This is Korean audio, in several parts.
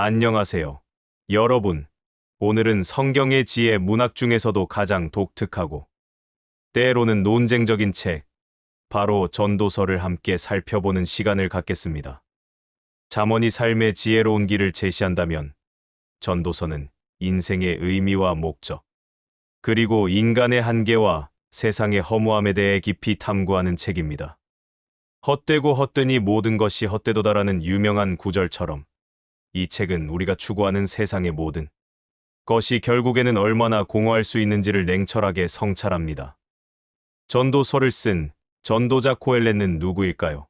안녕하세요. 여러분, 오늘은 성경의 지혜 문학 중에서도 가장 독특하고 때로는 논쟁적인 책, 바로 전도서를 함께 살펴보는 시간을 갖겠습니다. 잠언이 삶의 지혜로운 길을 제시한다면 전도서는 인생의 의미와 목적, 그리고 인간의 한계와 세상의 허무함에 대해 깊이 탐구하는 책입니다. 헛되고 헛되니 모든 것이 헛되도다라는 유명한 구절처럼 이 책은 우리가 추구하는 세상의 모든 것이 결국에는 얼마나 공허할 수 있는지를 냉철하게 성찰합니다. 전도서를 쓴 전도자 코엘렛은 누구일까요?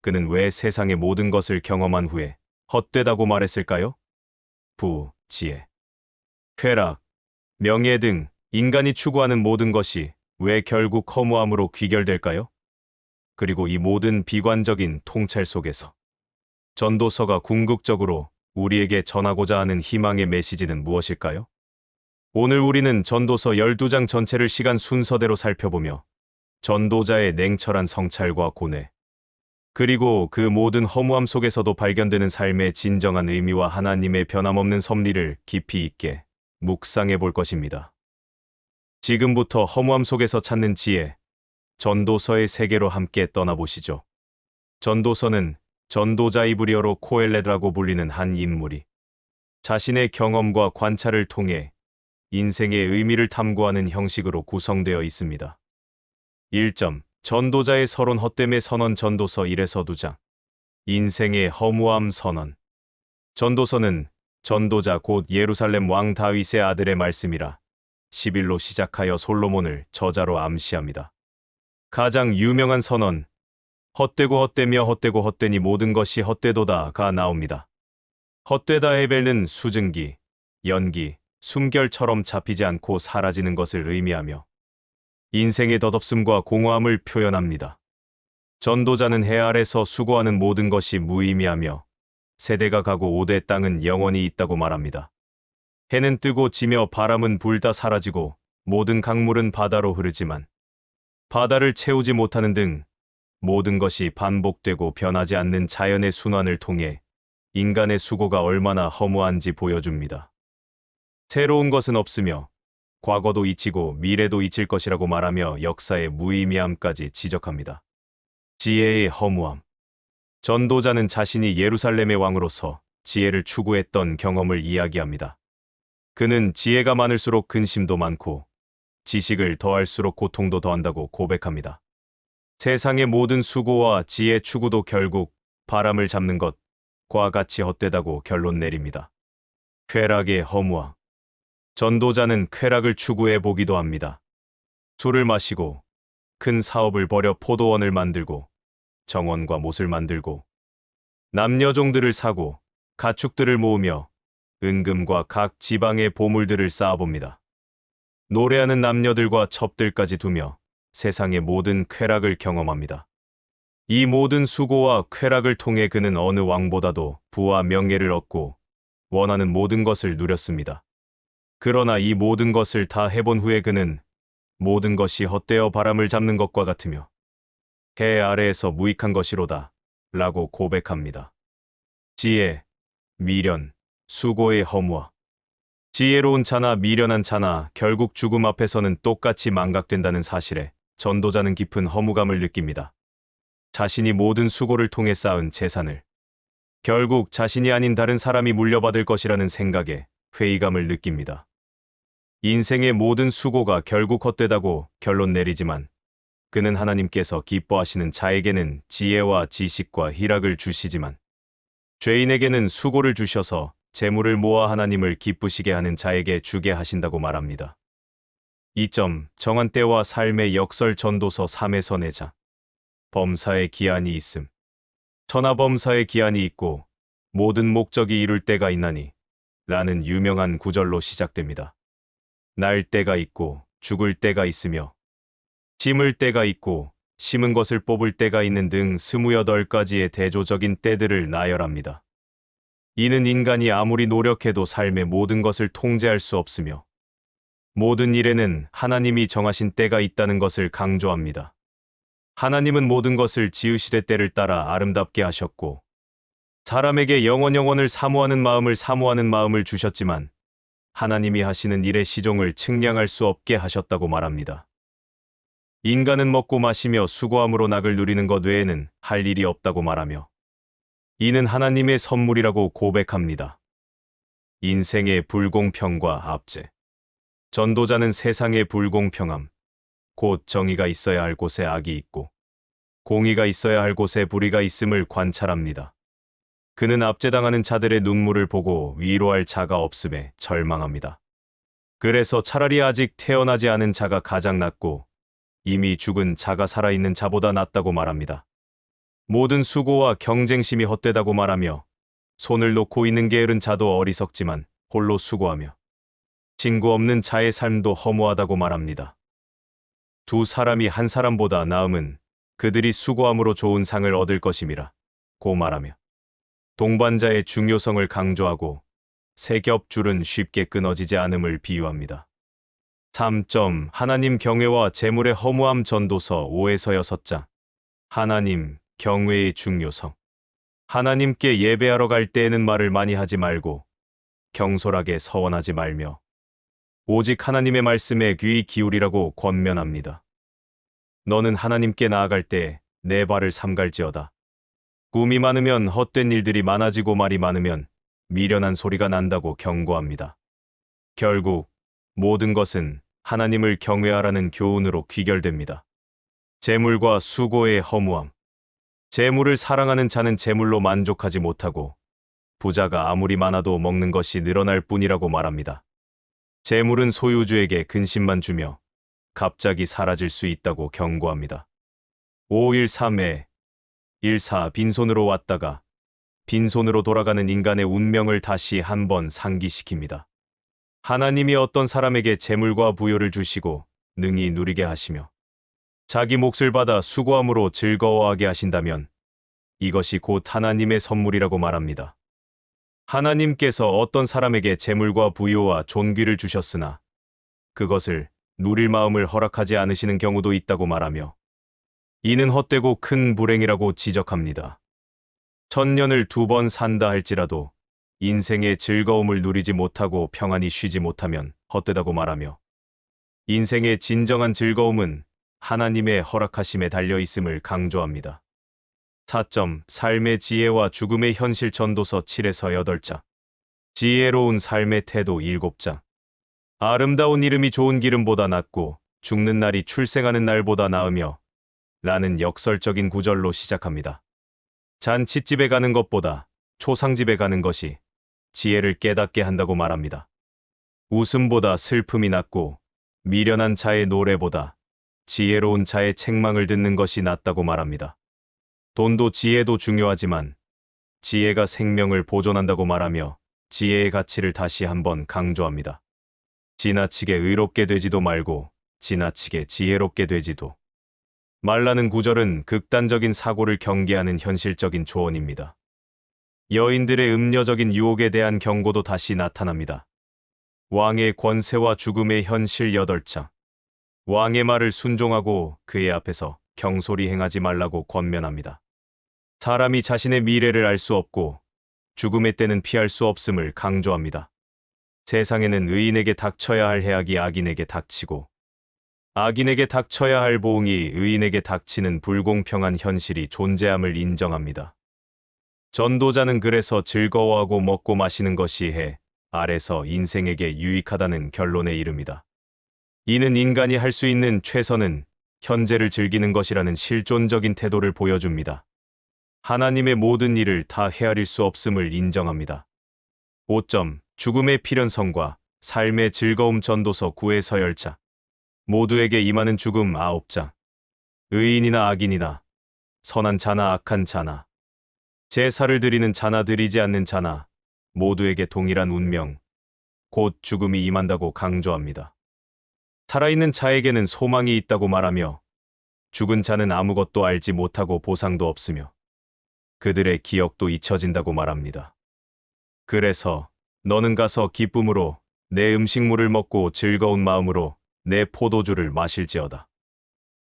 그는 왜 세상의 모든 것을 경험한 후에 헛되다고 말했을까요? 지혜, 쾌락, 명예 등 인간이 추구하는 모든 것이 왜 결국 허무함으로 귀결될까요? 그리고 이 모든 비관적인 통찰 속에서 전도서가 궁극적으로 우리에게 전하고자 하는 희망의 메시지는 무엇일까요? 오늘 우리는 전도서 12장 전체를 시간 순서대로 살펴보며 전도자의 냉철한 성찰과 고뇌, 그리고 그 모든 허무함 속에서도 발견되는 삶의 진정한 의미와 하나님의 변함없는 섭리를 깊이 있게 묵상해 볼 것입니다. 지금부터 허무함 속에서 찾는 지혜, 전도서의 세계로 함께 떠나보시죠. 전도서는 전도자 이브리어로 코엘렛이라고 불리는 한 인물이 자신의 경험과 관찰을 통해 인생의 의미를 탐구하는 형식으로 구성되어 있습니다. 1점. 전도자의 서론 헛됨의 선언 전도서 1에서 2장. 인생의 허무함 선언. 전도서는 전도자 곧 예루살렘 왕 다윗의 아들의 말씀이라 11로 시작하여 솔로몬을 저자로 암시합니다. 가장 유명한 선언, 헛되고 헛되며 헛되고 헛되니 모든 것이 헛되도다가 나옵니다. 헛되다 에벨은 수증기, 연기, 숨결처럼 잡히지 않고 사라지는 것을 의미하며 인생의 덧없음과 공허함을 표현합니다. 전도자는 해 아래서 수고하는 모든 것이 무의미하며 세대가 가고 오대 땅은 영원히 있다고 말합니다. 해는 뜨고 지며 바람은 불다 사라지고 모든 강물은 바다로 흐르지만 바다를 채우지 못하는 등 모든 것이 반복되고 변하지 않는 자연의 순환을 통해 인간의 수고가 얼마나 허무한지 보여줍니다. 새로운 것은 없으며 과거도 잊히고 미래도 잊힐 것이라고 말하며 역사의 무의미함까지 지적합니다. 지혜의 허무함. 전도자는 자신이 예루살렘의 왕으로서 지혜를 추구했던 경험을 이야기합니다. 그는 지혜가 많을수록 근심도 많고 지식을 더할수록 고통도 더한다고 고백합니다. 세상의 모든 수고와 지혜 추구도 결국 바람을 잡는 것과 같이 헛되다고 결론 내립니다. 쾌락의 허무함. 전도자는 쾌락을 추구해 보기도 합니다. 술을 마시고 큰 사업을 벌여 포도원을 만들고 정원과 못을 만들고 남녀종들을 사고 가축들을 모으며 은금과 각 지방의 보물들을 쌓아봅니다. 노래하는 남녀들과 첩들까지 두며 세상의 모든 쾌락을 경험합니다. 이 모든 수고와 쾌락을 통해 그는 어느 왕보다도 부와 명예를 얻고 원하는 모든 것을 누렸습니다. 그러나 이 모든 것을 다 해본 후에 그는 모든 것이 헛되어 바람을 잡는 것과 같으며 해 아래에서 무익한 것이로다 라고 고백합니다. 지혜, 미련, 수고의 허무와 지혜로운 자나 미련한 자나 결국 죽음 앞에서는 똑같이 망각된다는 사실에 전도자는 깊은 허무감을 느낍니다. 자신이 모든 수고를 통해 쌓은 재산을 결국 자신이 아닌 다른 사람이 물려받을 것이라는 생각에 회의감을 느낍니다. 인생의 모든 수고가 결국 헛되다고 결론 내리지만 그는 하나님께서 기뻐하시는 자에게는 지혜와 지식과 희락을 주시지만 죄인에게는 수고를 주셔서 재물을 모아 하나님을 기쁘시게 하는 자에게 주게 하신다고 말합니다. 2점. 정한 때와 삶의 역설 전도서 3에서 4장. 범사의 기한이 있음. 천하범사의 기한이 있고 모든 목적이 이룰 때가 있나니 라는 유명한 구절로 시작됩니다. 날 때가 있고 죽을 때가 있으며 심을 때가 있고 심은 것을 뽑을 때가 있는 등 28가지의 대조적인 때들을 나열합니다. 이는 인간이 아무리 노력해도 삶의 모든 것을 통제할 수 없으며 모든 일에는 하나님이 정하신 때가 있다는 것을 강조합니다. 하나님은 모든 것을 지으시되 때를 따라 아름답게 하셨고 사람에게 영원을 사모하는 마음을 주셨지만 하나님이 하시는 일의 시종을 측량할 수 없게 하셨다고 말합니다. 인간은 먹고 마시며 수고함으로 낙을 누리는 것 외에는 할 일이 없다고 말하며 이는 하나님의 선물이라고 고백합니다. 인생의 불공평과 압제. 전도자는 세상의 불공평함, 곧 정의가 있어야 할 곳에 악이 있고 공의가 있어야 할 곳에 불의가 있음을 관찰합니다. 그는 압제당하는 자들의 눈물을 보고 위로할 자가 없음에 절망합니다. 그래서 차라리 아직 태어나지 않은 자가 가장 낫고 이미 죽은 자가 살아있는 자보다 낫다고 말합니다. 모든 수고와 경쟁심이 헛되다고 말하며 손을 놓고 있는 게으른 자도 어리석지만 홀로 수고하며 친구 없는 자의 삶도 허무하다고 말합니다. 두 사람이 한 사람보다 나음은 그들이 수고함으로 좋은 상을 얻을 것임이라 고 말하며 동반자의 중요성을 강조하고 세 겹줄은 쉽게 끊어지지 않음을 비유합니다. 3. 하나님 경외와 재물의 허무함 전도서 5에서 6장. 하나님 경외의 중요성. 하나님께 예배하러 갈 때에는 말을 많이 하지 말고 경솔하게 서원하지 말며 오직 하나님의 말씀에 귀 기울이라고 권면합니다. 너는 하나님께 나아갈 때 내 발을 삼갈지어다. 꿈이 많으면 헛된 일들이 많아지고 말이 많으면 미련한 소리가 난다고 경고합니다. 결국 모든 것은 하나님을 경외하라는 교훈으로 귀결됩니다. 재물과 수고의 허무함. 재물을 사랑하는 자는 재물로 만족하지 못하고 부자가 아무리 많아도 먹는 것이 늘어날 뿐이라고 말합니다. 재물은 소유주에게 근심만 주며 갑자기 사라질 수 있다고 경고합니다. 5.13에 1.4 빈손으로 왔다가 빈손으로 돌아가는 인간의 운명을 다시 한번 상기시킵니다. 하나님이 어떤 사람에게 재물과 부요를 주시고 능히 누리게 하시며 자기 몫을 받아 수고함으로 즐거워하게 하신다면 이것이 곧 하나님의 선물이라고 말합니다. 하나님께서 어떤 사람에게 재물과 부요와 존귀를 주셨으나 그것을 누릴 마음을 허락하지 않으시는 경우도 있다고 말하며 이는 헛되고 큰 불행이라고 지적합니다. 1000년을 2번 산다 할지라도 인생의 즐거움을 누리지 못하고 평안히 쉬지 못하면 헛되다고 말하며 인생의 진정한 즐거움은 하나님의 허락하심에 달려 있음을 강조합니다. 4. 삶의 지혜와 죽음의 현실 전도서 7에서 8장. 지혜로운 삶의 태도 7장. 아름다운 이름이 좋은 기름보다 낫고 죽는 날이 출생하는 날보다 나으며 라는 역설적인 구절로 시작합니다. 잔치집에 가는 것보다 초상집에 가는 것이 지혜를 깨닫게 한다고 말합니다. 웃음보다 슬픔이 낫고 미련한 자의 노래보다 지혜로운 자의 책망을 듣는 것이 낫다고 말합니다. 돈도 지혜도 중요하지만 지혜가 생명을 보존한다고 말하며 지혜의 가치를 다시 한번 강조합니다. 지나치게 의롭게 되지도 말고 지나치게 지혜롭게 되지도 말라는 구절은 극단적인 사고를 경계하는 현실적인 조언입니다. 여인들의 음녀적인 유혹에 대한 경고도 다시 나타납니다. 왕의 권세와 죽음의 현실 8장. 왕의 말을 순종하고 그의 앞에서 경솔히 행하지 말라고 권면합니다. 사람이 자신의 미래를 알 수 없고 죽음의 때는 피할 수 없음을 강조합니다. 세상에는 의인에게 닥쳐야 할 해악이 악인에게 닥치고 악인에게 닥쳐야 할 보응이 의인에게 닥치는 불공평한 현실이 존재함을 인정합니다. 전도자는 그래서 즐거워하고 먹고 마시는 것이 해 아래서 인생에게 유익하다는 결론에 이릅니다. 이는 인간이 할 수 있는 최선은 현재를 즐기는 것이라는 실존적인 태도를 보여줍니다. 하나님의 모든 일을 다 헤아릴 수 없음을 인정합니다. 5. 죽음의 필연성과 삶의 즐거움 전도서 9에서 10장. 모두에게 임하는 죽음 9장. 의인이나 악인이나 선한 자나 악한 자나 제사를 드리는 자나 드리지 않는 자나 모두에게 동일한 운명, 곧 죽음이 임한다고 강조합니다. 살아있는 자에게는 소망이 있다고 말하며 죽은 자는 아무것도 알지 못하고 보상도 없으며 그들의 기억도 잊혀진다고 말합니다. 그래서 너는 가서 기쁨으로 내 음식물을 먹고 즐거운 마음으로 내 포도주를 마실지어다.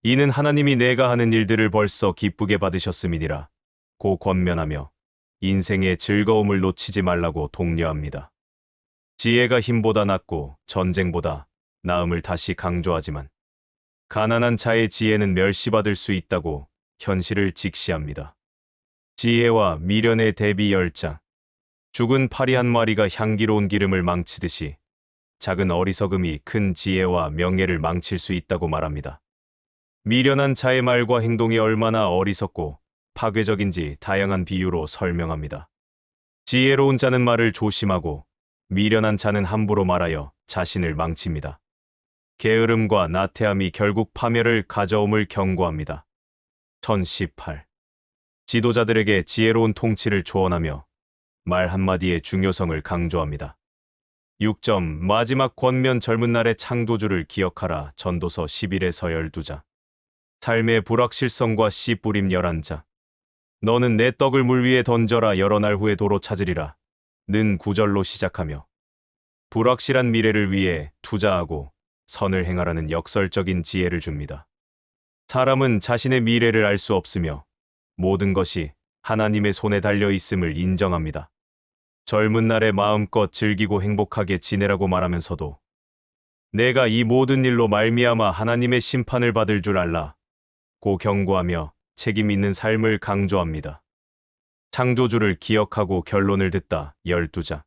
이는 하나님이 내가 하는 일들을 벌써 기쁘게 받으셨음이니라 고 권면하며 인생의 즐거움을 놓치지 말라고 독려합니다. 지혜가 힘보다 낫고 전쟁보다 나음을 다시 강조하지만 가난한 자의 지혜는 멸시받을 수 있다고 현실을 직시합니다. 지혜와 미련의 대비 10장. 죽은 파리 한 마리가 향기로운 기름을 망치듯이 작은 어리석음이 큰 지혜와 명예를 망칠 수 있다고 말합니다. 미련한 자의 말과 행동이 얼마나 어리석고 파괴적인지 다양한 비유로 설명합니다. 지혜로운 자는 말을 조심하고 미련한 자는 함부로 말하여 자신을 망칩니다. 게으름과 나태함이 결국 파멸을 가져옴을 경고합니다. 1018. 지도자들에게 지혜로운 통치를 조언하며 말 한마디의 중요성을 강조합니다. 6점. 마지막 권면. 젊은 날의 창조주를 기억하라. 전도서 11에서 12장. 삶의 불확실성과 씨 뿌림 11장. 너는 내 떡을 물 위에 던져라. 여러 날 후에 도로 찾으리라. 는 구절로 시작하며 불확실한 미래를 위해 투자하고 선을 행하라는 역설적인 지혜를 줍니다. 사람은 자신의 미래를 알 수 없으며 모든 것이 하나님의 손에 달려 있음을 인정합니다. 젊은 날에 마음껏 즐기고 행복하게 지내라고 말하면서도 내가 이 모든 일로 말미암아 하나님의 심판을 받을 줄 알라 고 경고하며 책임 있는 삶을 강조합니다. 창조주를 기억하고 결론을 듣다. 12장.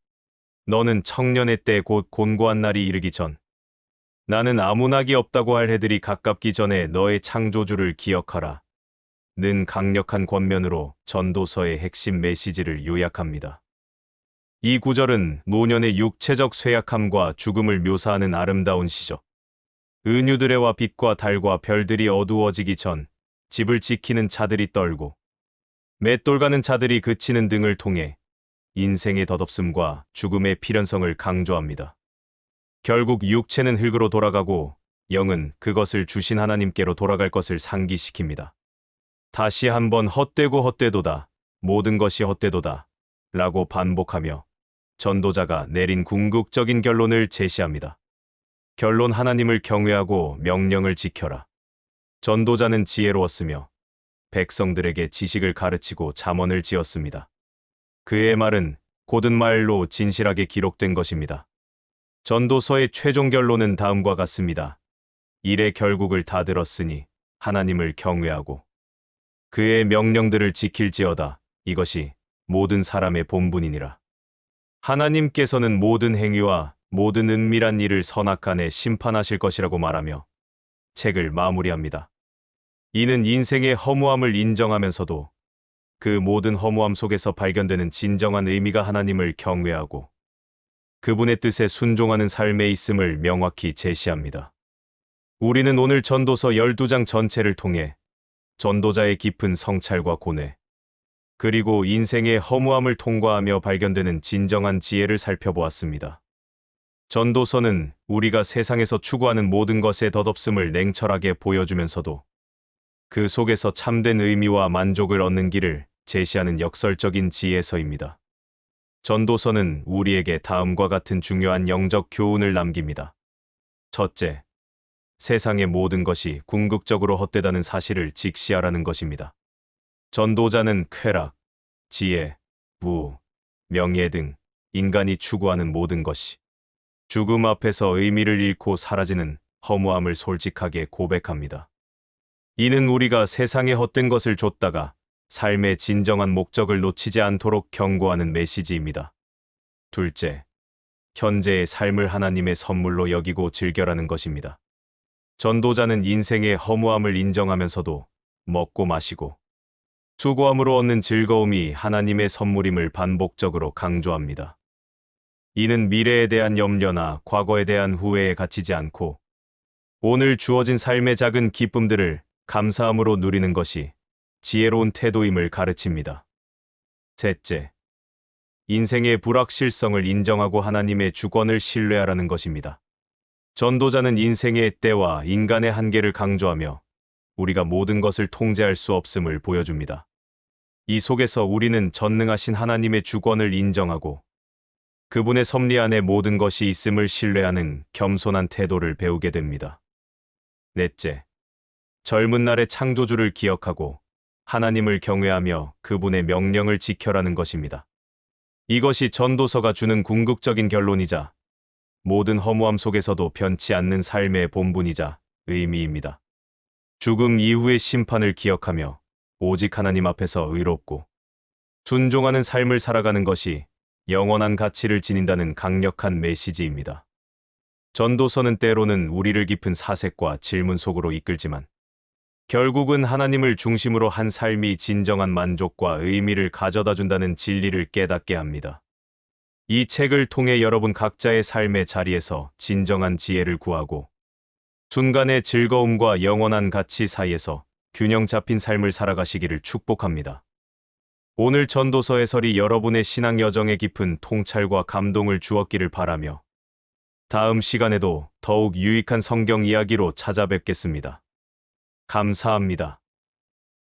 너는 청년의 때 곧 곤고한 날이 이르기 전 나는 아무 낙이 없다고 할 해들이 가깝기 전에 너의 창조주를 기억하라. 는 강력한 권면으로 전도서의 핵심 메시지를 요약합니다. 이 구절은 노년의 육체적 쇠약함과 죽음을 묘사하는 아름다운 시죠. 은유드레와 빛과 달과 별들이 어두워지기 전 집을 지키는 자들이 떨고 맷돌 가는 자들이 그치는 등을 통해 인생의 덧없음과 죽음의 필연성을 강조합니다. 결국 육체는 흙으로 돌아가고 영은 그것을 주신 하나님께로 돌아갈 것을 상기시킵니다. 다시 한번 헛되고 헛되도다, 모든 것이 헛되도다 라고 반복하며 전도자가 내린 궁극적인 결론을 제시합니다. 결론. 하나님을 경외하고 명령을 지켜라. 전도자는 지혜로웠으며 백성들에게 지식을 가르치고 잠언을 지었습니다. 그의 말은 곧은 말로 진실하게 기록된 것입니다. 전도서의 최종 결론은 다음과 같습니다. 일의 결국을 다 들었으니 하나님을 경외하고 그의 명령들을 지킬지어다. 이것이 모든 사람의 본분이니라. 하나님께서는 모든 행위와 모든 은밀한 일을 선악간에 심판하실 것이라고 말하며 책을 마무리합니다. 이는 인생의 허무함을 인정하면서도 그 모든 허무함 속에서 발견되는 진정한 의미가 하나님을 경외하고 그분의 뜻에 순종하는 삶에 있음을 명확히 제시합니다. 우리는 오늘 전도서 12장 전체를 통해 전도자의 깊은 성찰과 고뇌, 그리고 인생의 허무함을 통과하며 발견되는 진정한 지혜를 살펴보았습니다. 전도서는 우리가 세상에서 추구하는 모든 것의 덧없음을 냉철하게 보여주면서도 그 속에서 참된 의미와 만족을 얻는 길을 제시하는 역설적인 지혜서입니다. 전도서는 우리에게 다음과 같은 중요한 영적 교훈을 남깁니다. 첫째, 세상의 모든 것이 궁극적으로 헛되다는 사실을 직시하라는 것입니다. 전도자는 쾌락, 지혜, 부, 명예 등 인간이 추구하는 모든 것이 죽음 앞에서 의미를 잃고 사라지는 허무함을 솔직하게 고백합니다. 이는 우리가 세상에 헛된 것을 좇다가 삶의 진정한 목적을 놓치지 않도록 경고하는 메시지입니다. 둘째, 현재의 삶을 하나님의 선물로 여기고 즐겨라는 것입니다. 전도자는 인생의 허무함을 인정하면서도 먹고 마시고 수고함으로 얻는 즐거움이 하나님의 선물임을 반복적으로 강조합니다. 이는 미래에 대한 염려나 과거에 대한 후회에 갇히지 않고 오늘 주어진 삶의 작은 기쁨들을 감사함으로 누리는 것이 지혜로운 태도임을 가르칩니다. 셋째, 인생의 불확실성을 인정하고 하나님의 주권을 신뢰하라는 것입니다. 전도자는 인생의 때와 인간의 한계를 강조하며 우리가 모든 것을 통제할 수 없음을 보여줍니다. 이 속에서 우리는 전능하신 하나님의 주권을 인정하고 그분의 섭리 안에 모든 것이 있음을 신뢰하는 겸손한 태도를 배우게 됩니다. 넷째, 젊은 날의 창조주를 기억하고 하나님을 경외하며 그분의 명령을 지켜라는 것입니다. 이것이 전도서가 주는 궁극적인 결론이자 모든 허무함 속에서도 변치 않는 삶의 본분이자 의미입니다. 죽음 이후의 심판을 기억하며 오직 하나님 앞에서 의롭고 순종하는 삶을 살아가는 것이 영원한 가치를 지닌다는 강력한 메시지입니다. 전도서는 때로는 우리를 깊은 사색과 질문 속으로 이끌지만 결국은 하나님을 중심으로 한 삶이 진정한 만족과 의미를 가져다 준다는 진리를 깨닫게 합니다. 이 책을 통해 여러분 각자의 삶의 자리에서 진정한 지혜를 구하고 순간의 즐거움과 영원한 가치 사이에서 균형 잡힌 삶을 살아가시기를 축복합니다. 오늘 전도서 해설이 여러분의 신앙 여정에 깊은 통찰과 감동을 주었기를 바라며 다음 시간에도 더욱 유익한 성경 이야기로 찾아뵙겠습니다. 감사합니다.